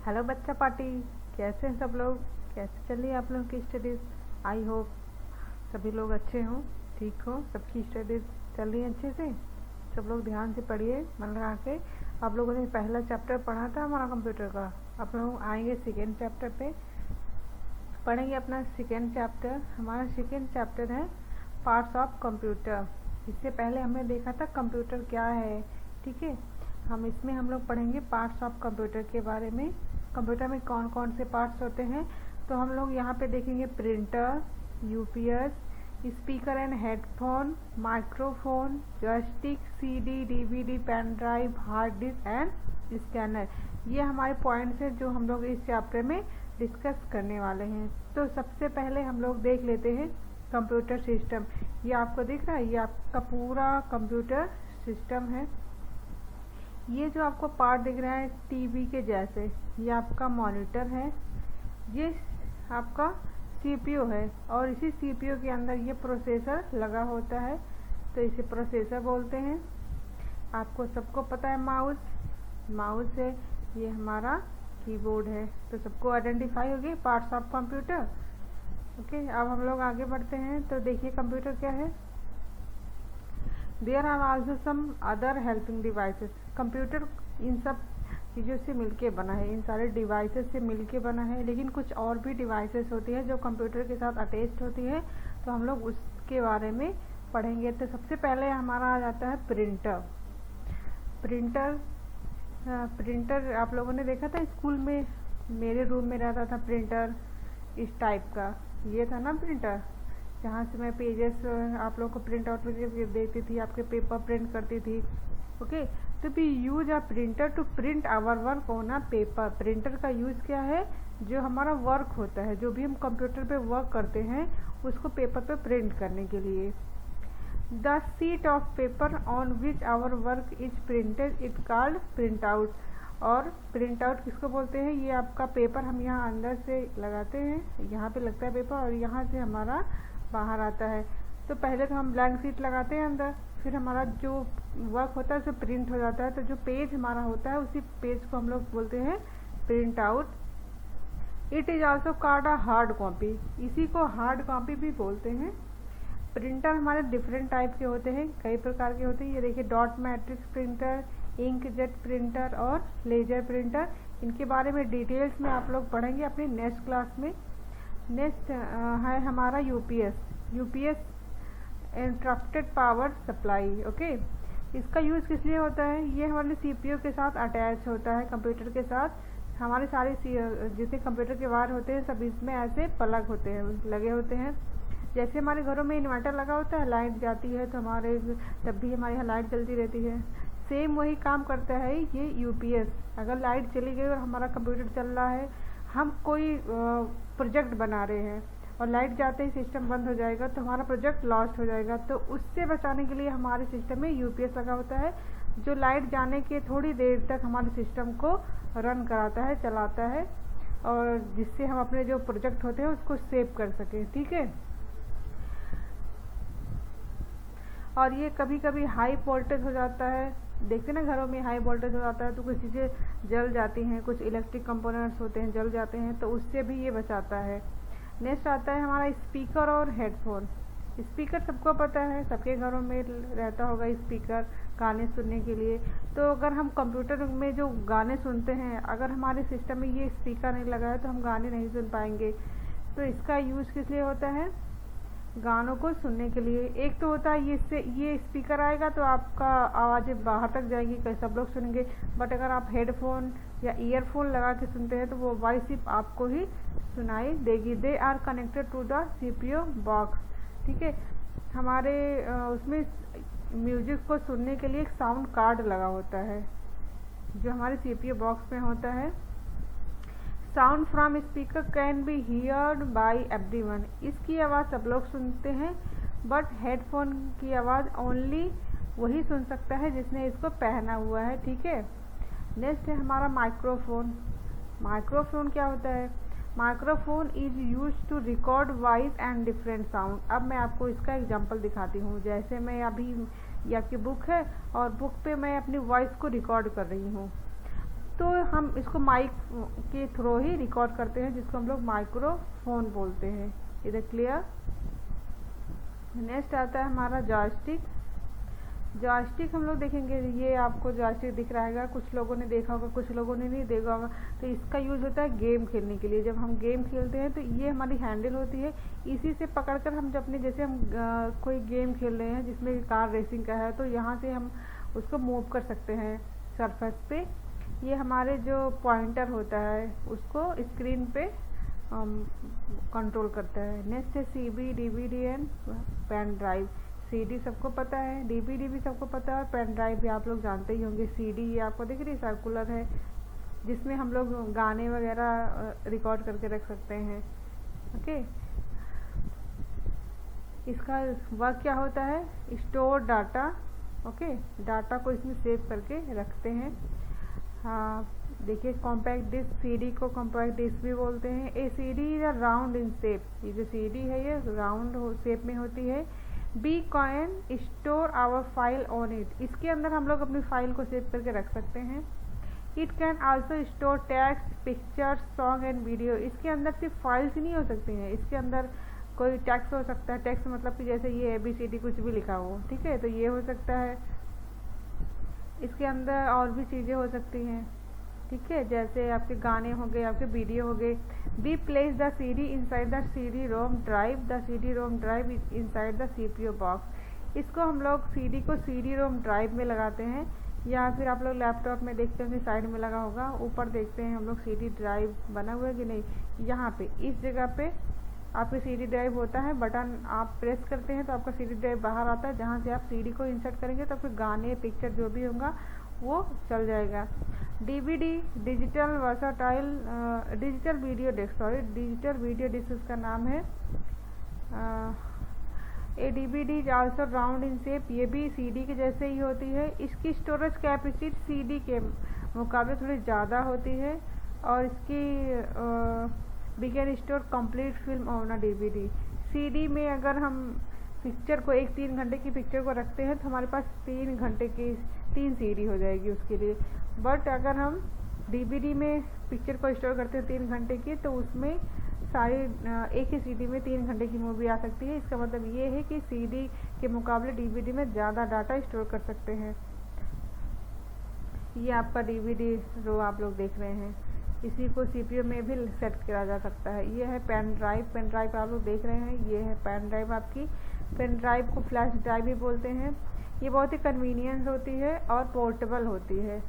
Hello बच्चा party, कैसे हैं सब लोग? कैसे चल रही है आप लोगों की स्टडीज़? आई होप सभी लोग अच्छे हों, ठीक हो, सबकी स्टडीज़ चल रही है अच्छे से। सब लोग ध्यान से पढ़िए, मन लगा के। आप लोगों ने पहला चैप्टर पढ़ा था हमारा कंप्यूटर का, आप लोग आएंगे सेकेंड चैप्टर पे, पढ़ेंगे अपना सेकेंड चैप्टर। हमारा सेकेंड चैप्टर है पार्ट्स ऑफ कंप्यूटर। इससे पहले हमने देखा था कंप्यूटर क्या है, ठीक है। हम लोग पढ़ेंगे पार्ट्स ऑफ कंप्यूटर के बारे में। कंप्यूटर में कौन कौन से पार्ट्स होते हैं, तो हम लोग यहाँ पे देखेंगे printer, UPS, speaker and headphone, microphone, joystick, CD, DVD, pen drive, hard disk and scanner. ये हमारे पॉइंट्स हैं जो हम लोग इस चैप्टर में डिस्कस करने वाले हैं। तो सबसे पहले हम लोग देख लेते हैं कंप्यूटर सिस्टम। ये आपको दिख रहा है, ये आपका पूरा कंप्यूटर सिस्टम है। ये जो आपको पार्ट दिख रहा है टीवी के जैसे, ये आपका मॉनिटर है, ये आपका सीपीयू है, और इसी सीपीयू के अंदर ये प्रोसेसर लगा होता है, तो इसे प्रोसेसर बोलते हैं। आपको सबको पता है माउस है, ये हमारा कीबोर्ड है। तो सबको आइडेंटिफाई हो गई पार्ट्स ऑफ कंप्यूटर। ओके, अब हम लोग आगे बढ़ते हैं। तो देखिए कंप्यूटर क्या है। There are also some other helping devices. Computer इन सब चीज़ों से मिलके बना है, इन सारे डिवाइसेस से मिलके बना है, लेकिन कुछ और भी डिवाइसेस होती है जो कंप्यूटर के साथ अटैच्ड होती है, तो हम लोग उसके बारे में पढ़ेंगे। तो सबसे पहले हमारा आ जाता है प्रिंटर। प्रिंटर आप लोगों ने देखा था स्कूल में, मेरे रूम में रहता था प्रिंटर इस टाइप का, ये था ना प्रिंटर, जहाँ से मैं पेजेस आप लोगों को प्रिंट आउट करके देती थी, आपके पेपर प्रिंट करती थी। ओके, तो we use a printer to print our work on a paper. Printer का यूज़ क्या है, जो हमारा वर्क होता है, जो भी हम कंप्यूटर पे वर्क करते हैं उसको पेपर पे प्रिंट करने के लिए। The sheet of paper on which our work is printed it called print out. और प्रिंट आउट किसको बोलते हैं, ये आपका पेपर हम यहाँ अंदर से लगाते हैं, यहाँ पे लगता है पेपर, और यहाँ से हमारा बाहर आता है। तो पहले तो हम ब्लैंक शीट लगाते हैं अंदर, फिर हमारा जो वर्क होता है उसे प्रिंट हो जाता है। तो जो पेज हमारा होता है उसी पेज को हम लोग बोलते हैं print out. It is also called a hard copy, इसी को हार्ड कॉपी भी बोलते हैं। प्रिंटर हमारे डिफरेंट टाइप के होते हैं, कई प्रकार के होते हैं। ये देखिए dot matrix printer, inkjet printer और लेजर प्रिंटर। इनके बारे में डिटेल्स में आप लोग पढ़ेंगे अपनी नेक्स्ट क्लास में। नेक्स्ट है हमारा UPS interrupted power supply. Okay, इसका यूज़ किस लिए होता है, ये हमारे सीपीयू के साथ अटैच होता है, कंप्यूटर के साथ। हमारे सारे जितने कंप्यूटर के वायर होते हैं सब इसमें ऐसे प्लग होते हैं, लगे होते हैं। जैसे हमारे घरों में इन्वर्टर लगा होता है, लाइट जाती है तो तब भी हमारे यहाँ लाइट जलती रहती है, सेम वही काम करता है ये यूपीएस। अगर लाइट चली गई और हमारा कंप्यूटर चल रहा है, हम कोई प्रोजेक्ट बना रहे हैं और लाइट जाते ही सिस्टम बंद हो जाएगा तो हमारा प्रोजेक्ट लॉस्ट हो जाएगा। तो उससे बचाने के लिए हमारे सिस्टम में यूपीएस लगा होता है, जो लाइट जाने के थोड़ी देर तक हमारे सिस्टम को रन कराता है, चलाता है, और जिससे हम अपने जो प्रोजेक्ट होते हैं उसको सेव कर सकें, ठीक है। और ये कभी कभी हाई वोल्टेज हो जाता है, देखते ना घरों में हाई वोल्टेज हो जाता है तो कुछ चीज़ें जल जाती हैं, कुछ इलेक्ट्रिक कंपोनेंट्स होते हैं जल जाते हैं, तो उससे भी ये बचाता है। नेक्स्ट आता है हमारा स्पीकर और हेडफोन। स्पीकर सबको पता है, सबके घरों में रहता होगा स्पीकर गाने सुनने के लिए। तो अगर हम कंप्यूटर में जो गाने सुनते हैं, अगर हमारे सिस्टम में ये स्पीकर नहीं लगा है तो हम गाने नहीं सुन पाएंगे। तो इसका यूज़ किस लिए होता है, गानों को सुनने के लिए। एक तो होता है ये स्पीकर आएगा तो आपका आवाज़ें बाहर तक जाएंगी, कई सब लोग सुनेंगे। बट अगर आप हेडफोन या ईयरफोन लगा के सुनते हैं तो वो वॉइस सिर्फ आपको ही सुनाई देगी। They are connected to the CPU box, ठीक है। हमारे उसमें म्यूजिक को सुनने के लिए एक साउंड कार्ड लगा होता है जो हमारे सीपीयू बॉक्स में होता है। Sound from speaker can be heard by everyone. इसकी आवाज़ सब लोग सुनते हैं, बट हेडफोन की आवाज़ ओनली वही सुन सकता है जिसने इसको पहना हुआ है, ठीक है। नेक्स्ट है हमारा माइक्रोफोन। माइक्रोफोन क्या होता है, microphone is use to record voice and different sound. अब मैं आपको इसका एग्जांपल दिखाती हूँ। जैसे मैं अभी, ये आपकी बुक है और बुक पे मैं अपनी वॉइस को रिकॉर्ड कर रही हूँ, तो हम इसको माइक के थ्रू ही रिकॉर्ड करते हैं, जिसको हम लोग माइक्रोफोन बोलते हैं। इधर क्लियर। नेक्स्ट आता है हमारा जॉयस्टिक। जॉयस्टिक हम लोग देखेंगे, ये आपको जॉयस्टिक दिख रहा है, कुछ लोगों ने देखा होगा, कुछ लोगों ने नहीं देखा होगा। तो इसका यूज़ होता है गेम खेलने के लिए। जब हम गेम खेलते हैं तो ये हमारी हैंडल होती है, इसी से पकड़कर हम जब अपने जैसे हम कोई गेम खेल रहे हैं जिसमें कार रेसिंग का है, तो यहाँ से हम उसको मूव कर सकते हैं सरफेस पे। ये हमारे जो पॉइंटर होता है उसको स्क्रीन पे कंट्रोल करता है। नेक्स्ट है CD, DVD and pen drive. CD सबको पता है, डीवीडी भी सबको पता है, और पेन ड्राइव भी आप लोग जानते ही होंगे। सीडी ये आपको दिख रही सर्कुलर है, जिसमें हम लोग गाने वगैरह रिकॉर्ड करके रख सकते हैं। ओके, इसका वर्क क्या होता है? Store data. ओके, डाटा को इसमें सेव करके रखते हैं। हाँ, देखिए कॉम्पैक्ट डिस्क, सीडी को कॉम्पैक्ट डिस्क भी बोलते हैं। A CD is a round in shape. ये जो सीडी है ये राउंड शेप में होती है। We can store our file on it. इसके अंदर हम लोग अपनी फाइल को सेव करके रख सकते हैं। It can also store text, picture, song and video. इसके अंदर सिर्फ फाइल्स ही नहीं हो सकती हैं, इसके अंदर कोई टेक्स्ट हो सकता है। टेक्स्ट मतलब कि जैसे ये ABCD कुछ भी लिखा हो, ठीक है, तो ये हो सकता है। इसके अंदर और भी चीज़ें हो सकती हैं, ठीक है, जैसे आपके गाने हो गए, आपके वीडियो हो गए। We place the CD inside the CD ROM drive. The CD ROM drive inside the CPU box. इसको हम लोग CD को CD रोम ड्राइव में लगाते हैं, या फिर आप लोग लैपटॉप में देखते होंगे साइड में लगा होगा, ऊपर देखते हैं हम लोग CD ड्राइव बना हुआ है कि नहीं। यहाँ पे इस जगह पे आपके CD ड्राइव होता है, बटन आप प्रेस करते हैं तो आपका CD ड्राइव बाहर आता है, जहाँ से आप CD को इंसर्ट करेंगे तो फिर गाने, पिक्चर जो भी होगा वो चल जाएगा। DVD digital versatile digital video disc, sorry digital video disc इसका नाम है। A DVD is also round in shape. ये भी CD के जैसे ही होती है। इसकी स्टोरेज कैपेसिटी CD के मुकाबले थोड़ी ज़्यादा होती है, और इसकी we can store complete film on a DVD। CD में अगर हम पिक्चर को 3 घंटे की पिक्चर को रखते हैं तो हमारे पास 3 घंटे की 3 CD हो जाएगी उसके लिए। बट अगर हम DVD में पिक्चर को स्टोर करते हैं 3 घंटे की, तो उसमें सारी एक ही CD में 3 घंटे की मूवी आ सकती है। इसका मतलब ये है कि CD के मुकाबले DVD में ज़्यादा डाटा स्टोर कर सकते हैं। ये आपका DVD रो आप लोग देख रहे हैं, इसी को CPU में भी सेट किया जा सकता है। ये है पेन ड्राइव। पेन ड्राइव आप लोग देख रहे हैं, ये है पेन ड्राइव आपकी। पेन ड्राइव को फ्लैश ड्राइव भी बोलते हैं। ये बहुत ही कन्वीनियंस होती है और पोर्टेबल होती है।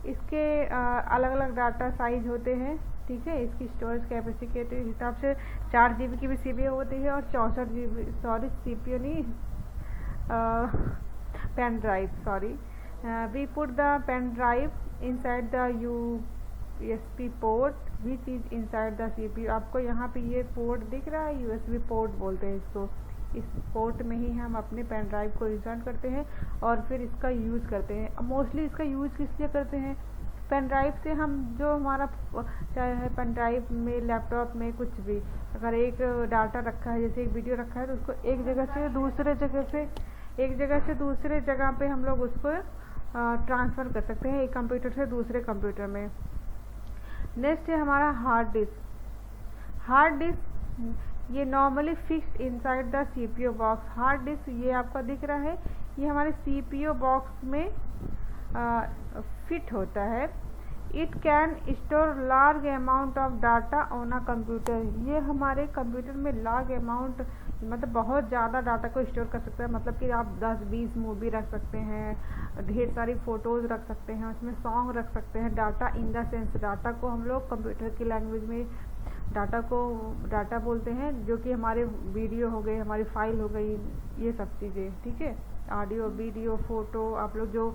इसके अलग अलग डाटा साइज होते हैं, ठीक है। इसकी स्टोरेज कैपेसिटी के हिसाब से 4 GB की भी CPU होती है, और 64 GB, सॉरी CPU नहीं, pen drive, sorry. We put the pen drive inside the USB port which is inside the CPU। आपको यहाँ पे ये पोर्ट दिख रहा है, USB पोर्ट बोलते हैं इसको। इस पोर्ट में ही हम अपने पेन ड्राइव को इंसर्ट करते हैं और फिर इसका यूज़ करते हैं। मोस्टली इसका यूज़ किस लिए करते हैं? पेन ड्राइव से हम जो हमारा चाहे पेन ड्राइव में, लैपटॉप में, कुछ भी अगर एक डाटा रखा है, जैसे एक वीडियो रखा है, तो उसको एक जगह से दूसरे जगह पे हम लोग उसको ट्रांसफ़र कर सकते हैं, एक कंप्यूटर से दूसरे कंप्यूटर में। नेक्स्ट है हमारा हार्ड डिस्क। हार्ड डिस्क ये normally fixed inside the CPU box. Hard disk ये आपका दिख रहा है, ये हमारे CPU बॉक्स में फिट होता है। It can store large amount of data on a computer. ये हमारे कंप्यूटर में लार्ज अमाउंट मतलब बहुत ज़्यादा डाटा को स्टोर कर सकता है। मतलब कि आप 10-20 मूवी रख सकते हैं, ढेर सारी फ़ोटोज़ रख सकते हैं, उसमें सॉन्ग रख सकते हैं। Data in the sense, data को हम लोग कंप्यूटर की लैंग्वेज में डाटा बोलते हैं, जो कि हमारे वीडियो हो गए, हमारी फाइल हो गई, ये सब चीज़ें, ठीक है। ऑडियो, वीडियो, फ़ोटो, आप लोग जो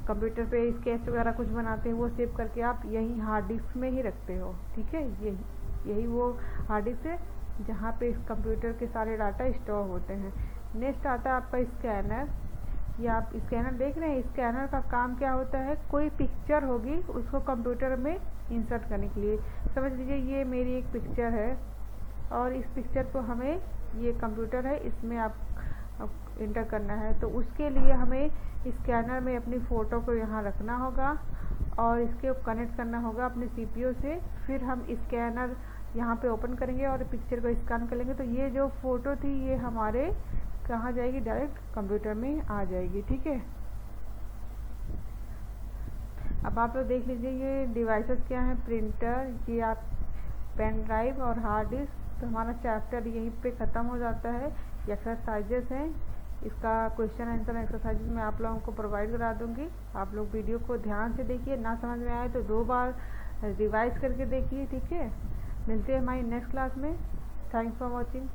कंप्यूटर पे स्केच वगैरह कुछ बनाते हैं वो सेव करके आप यही हार्ड डिस्क में ही रखते हो, ठीक है। यही वो हार्ड डिस्क है जहाँ पे इस कंप्यूटर के सारे डाटा स्टोर होते हैं। नेक्स्ट आता है आपका स्कैनर। ये आप स्कैनर देख रहे हैं। स्कैनर का काम क्या होता है? कोई पिक्चर होगी उसको कंप्यूटर में इंसर्ट करने के लिए। समझ लीजिए ये मेरी एक पिक्चर है और इस पिक्चर को हमें, ये कंप्यूटर है, इसमें आप इंटर करना है, तो उसके लिए हमें स्कैनर में अपनी फ़ोटो को यहाँ रखना होगा और इसके कनेक्ट करना होगा अपने सीपीयू से। फिर हम स्कैनर यहाँ पे ओपन करेंगे और पिक्चर को स्कैन कर लेंगे, तो ये जो फ़ोटो थी ये हमारे कहाँ जाएगी, डायरेक्ट कंप्यूटर में आ जाएगी। ठीक है, अब आप लोग देख लीजिए ये डिवाइसेस क्या हैं। प्रिंटर, ये आप पेन ड्राइव और हार्ड डिस्क। तो हमारा चैप्टर यहीं पे ख़त्म हो जाता है। ये एक्सरसाइजेस हैं, इसका क्वेश्चन आंसर एक्सरसाइजेस मैं आप लोगों को प्रोवाइड करा दूंगी। आप लोग वीडियो को ध्यान से देखिए, ना समझ में आए तो 2 बार रिवाइज करके देखिए। ठीक है, मिलते हैं हमारी नेक्स्ट क्लास में। Thanks for watching.